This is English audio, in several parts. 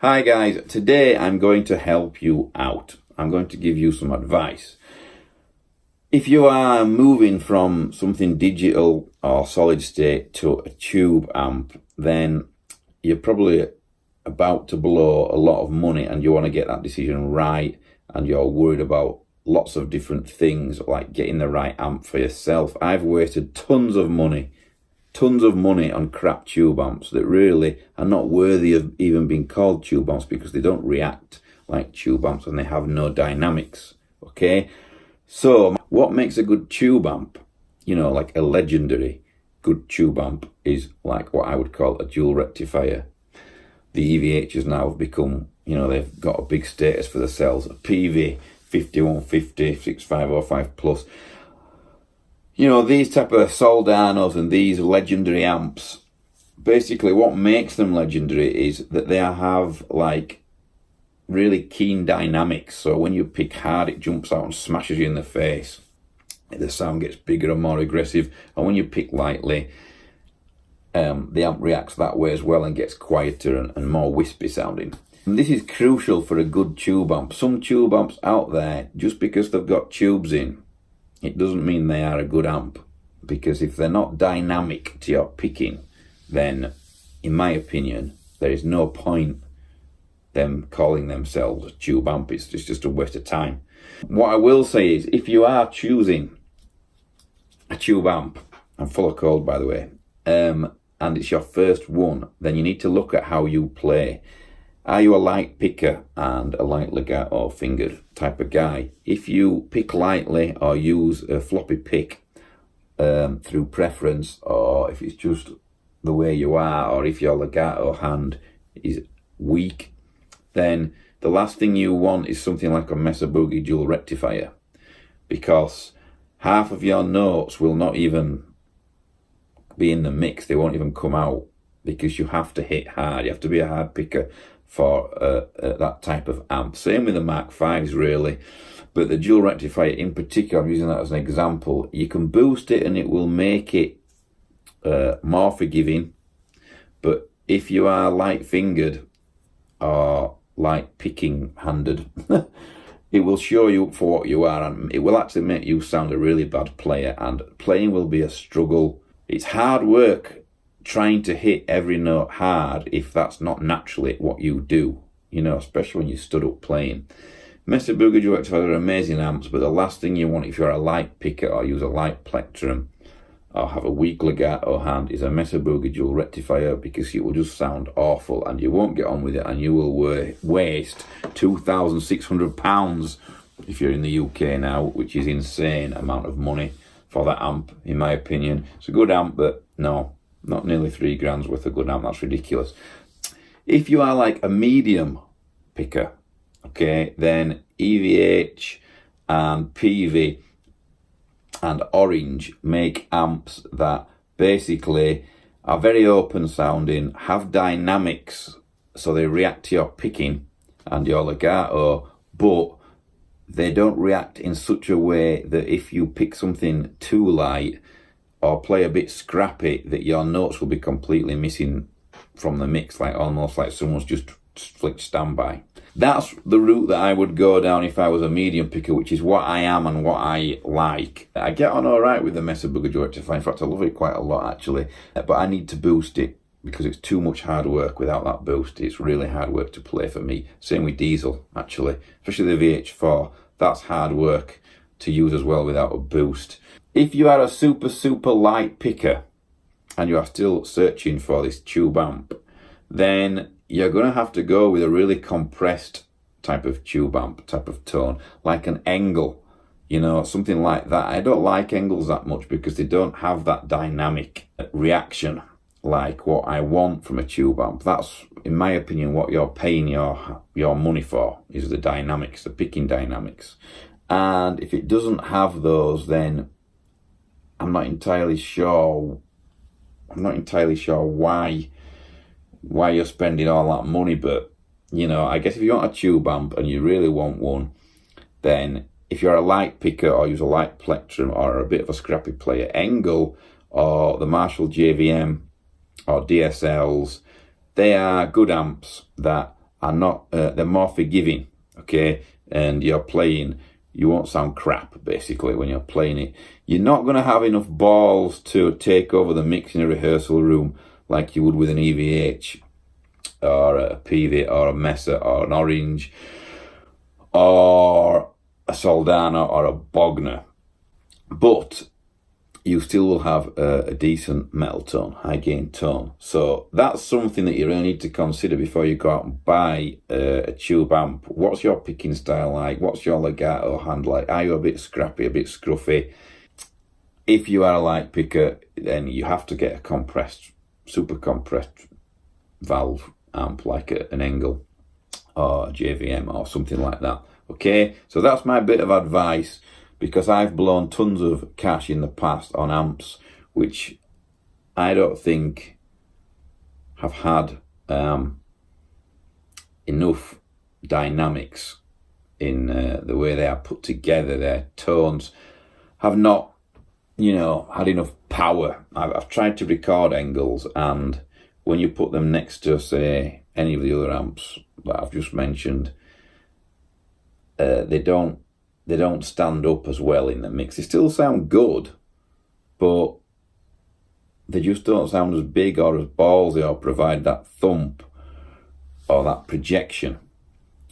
Hi guys, today I'm going to help you out. I'm going to give you some advice. If you are moving from something digital or solid state to a tube amp, then you're probably about to blow a lot of money and you want to get that decision right, and you're worried about lots of different things like getting the right amp for yourself. I've wasted tons of money on crap tube amps that really are not worthy of even being called tube amps because they don't react like tube amps and they have no dynamics. Okay, so what makes a good tube amp, like a legendary good tube amp, is like what I would call a dual rectifier. The EVHs now have become, they've got a big status for themselves. A PV 5150 6505 plus. These type of Soldanos and these legendary amps, basically what makes them legendary is that they have like really keen dynamics. So when you pick hard, it jumps out and smashes you in the face. The sound gets bigger and more aggressive. And when you pick lightly, the amp reacts that way as well and gets quieter and more wispy sounding. And this is crucial for a good tube amp. Some tube amps out there, just because they've got tubes in, it doesn't mean they are a good amp, because if they're not dynamic to your picking, then in my opinion there is no point them calling themselves a tube amp. It's just a waste of time. What I will say is, if you are choosing a tube amp, I'm full of cold by the way, and it's your first one, then you need to look at how you play. Are you a light picker and a light legato fingered type of guy? If you pick lightly or use a floppy pick through preference, or if it's just the way you are, or if your legato hand is weak, then the last thing you want is something like a Mesa Boogie dual rectifier, because half of your notes will not even be in the mix. They won't even come out, because you have to hit hard. You have to be a hard picker for that type of amp. Same with the Mark 5s really, but the dual rectifier in particular, I'm using that as an example. You can boost it and it will make it more forgiving, but if you are light fingered or light picking handed, it will show you up for what you are, and it will actually make you sound a really bad player, and playing will be a struggle. It's hard work trying to hit every note hard if that's not naturally what you do, especially when you stood up playing. Mesa Boogie dual rectifiers are amazing amps, but the last thing you want if you're a light picker or use a light plectrum or have a weak legato hand is a Mesa Boogie dual rectifier, because it will just sound awful and you won't get on with it, and you will waste £2,600 if you're in the UK now, which is insane amount of money for that amp, in my opinion. It's a good amp, but no, not nearly £3 worth of good amp. That's ridiculous. If you are like a medium picker, okay, then EVH and PV and Orange make amps that basically are very open sounding, have dynamics, so they react to your picking and your legato, but they don't react in such a way that if you pick something too light or play a bit scrappy, that your notes will be completely missing from the mix, like almost like someone's just flicked standby. That's the route that I would go down if I was a medium picker, which is what I am and what I like. I get on all right with the Mesa Boogie dual rectifier. In fact, I love it quite a lot actually, but I need to boost it because it's too much hard work without that boost. It's really hard work to play for me. Same with diesel actually, especially the VH4. That's hard work to use as well without a boost. If you are a super light picker and you are still searching for this tube amp, then you're going to have to go with a really compressed type of tube amp, type of tone, like an Engel, something like that. I don't like Engels that much because they don't have that dynamic reaction like what I want from a tube amp. That's, in my opinion, what you're paying your money for, is the dynamics, the picking dynamics. And if it doesn't have those, then I'm not entirely sure why you're spending all that money. But I guess if you want a tube amp and you really want one, then if you're a light picker or use a light plectrum or a bit of a scrappy player, Engel or the Marshall JVM or DSLs, they are good amps that are not, they're more forgiving, okay? And you're playing, you won't sound crap, basically, when you're playing it. You're not going to have enough balls to take over the mix in a rehearsal room like you would with an EVH or a PV or a Mesa or an Orange or a Soldana or a Bogner. But you still will have a decent metal tone, high gain tone. So that's something that you really need to consider before you go out and buy a tube amp. What's your picking style like? What's your legato hand like? Are you a bit scrappy, a bit scruffy? If you are a light picker, then you have to get a compressed, super compressed valve amp like an Engel or a JVM or something like that. Okay, so that's my bit of advice, because I've blown tons of cash in the past on amps which I don't think have had enough dynamics in the way they are put together. Their tones have not, had enough power. I've tried to record Engels, and when you put them next to, say, any of the other amps that I've just mentioned, they don't stand up as well in the mix. They still sound good, but they just don't sound as big or as ballsy or provide that thump or that projection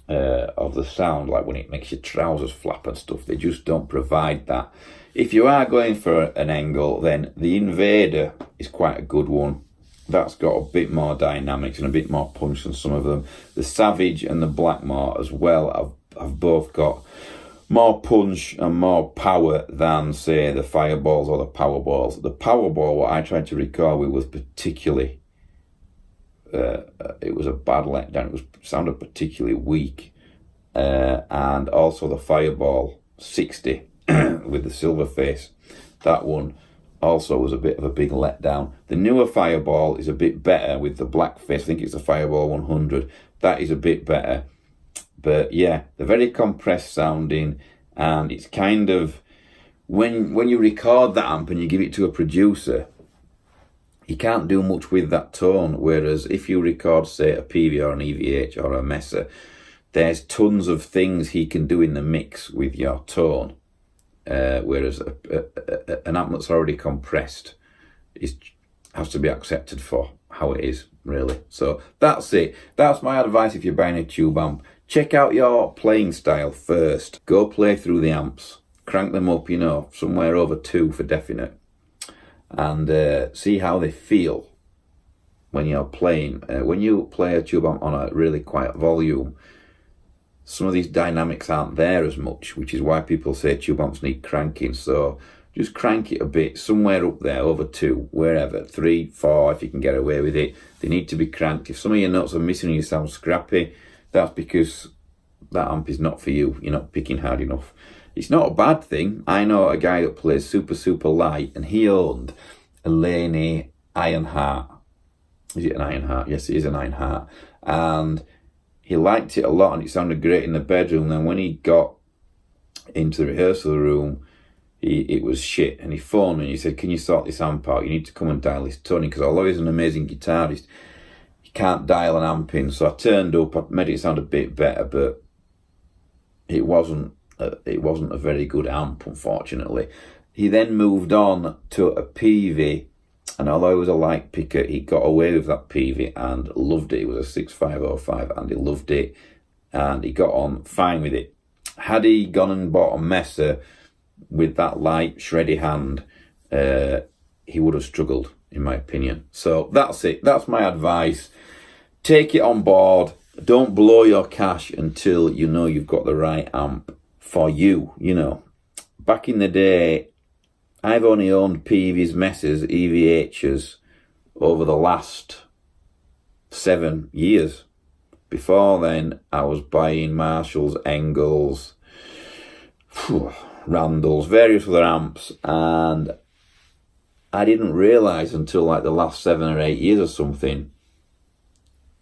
of the sound, like when it makes your trousers flap and stuff. They just don't provide that. If you are going for an Engel, then the Invader is quite a good one. That's got a bit more dynamics and a bit more punch than some of them. The Savage and the Blackmore as well have both got more punch and more power than, say, the Fireballs or the Powerballs. The Powerball, what I tried to record with, was particularly, it was a bad letdown. It sounded particularly weak. And also the Fireball 60 with the silver face. That one also was a bit of a big letdown. The newer Fireball is a bit better with the black face. I think it's the Fireball 100. That is a bit better. But yeah, they're very compressed sounding, and it's kind of, when you record that amp and you give it to a producer, you can't do much with that tone. Whereas if you record, say, a PV or an EVH or a Mesa, there's tons of things he can do in the mix with your tone. Whereas an amp that's already compressed has to be accepted for how it is, really. So that's it. That's my advice if you're buying a tube amp. Check out your playing style first. Go play through the amps. Crank them up, somewhere over 2 for definite. And see how they feel when you're playing. When you play a tube amp on a really quiet volume, some of these dynamics aren't there as much, which is why people say tube amps need cranking. So just crank it a bit, somewhere up there, over 2, wherever, 3, 4, if you can get away with it. They need to be cranked. If some of your notes are missing and you sound scrappy, that's because that amp is not for you. You're not picking hard enough. It's not a bad thing. I know a guy that plays super, super light, and he owned a Laney Ironheart. Is it an Ironheart? Yes, it is an Ironheart. And he liked it a lot, and it sounded great in the bedroom. Then when he got into the rehearsal room, it was shit. And he phoned me and he said, "Can you sort this amp out? You need to come and dial this tuning." Because although he's an amazing guitarist, he can't dial an amp in. So I turned up, I made it sound a bit better, but it wasn't a very good amp, unfortunately. He then moved on to a PV, and although he was a light picker, he got away with that PV and loved it. It was a 6505 and he loved it, and he got on fine with it. Had he gone and bought a Mesa with that light, shreddy hand, he would have struggled, in my opinion. So that's it. That's my advice. Take it on board. Don't blow your cash until you know you've got the right amp for you. Back in the day, I've only owned PVs, Messes, EVHs over the last 7 years. Before then, I was buying Marshalls, Engels, Randalls, various other amps, and I didn't realise until like the last 7 or 8 years or something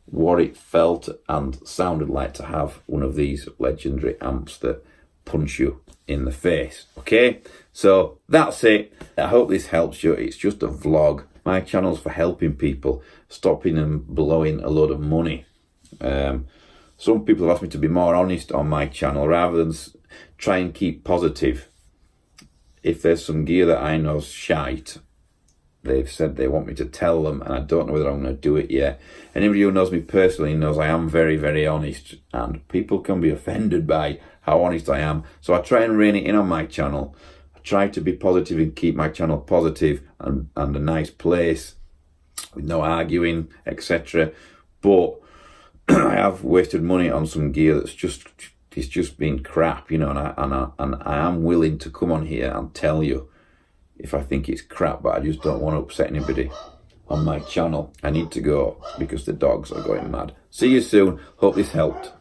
what it felt and sounded like to have one of these legendary amps that punch you in the face. Okay, so that's it. I hope this helps you. It's just a vlog. My channel's for helping people, stopping them blowing a load of money some people have asked me to be more honest on my channel rather than try and keep positive. If there's some gear that I know's shite, they've said they want me to tell them, and I don't know whether I'm going to do it yet. Anybody who knows me personally knows I am very, very honest, and people can be offended by how honest I am. So I try and rein it in on my channel. I try to be positive and keep my channel positive and a nice place with no arguing, etc. But I have wasted money on some gear that's just been crap, you know, and I am willing to come on here and tell you if I think it's crap, but I just don't want to upset anybody on my channel. I need to go because the dogs are going mad. See you soon. Hope this helped.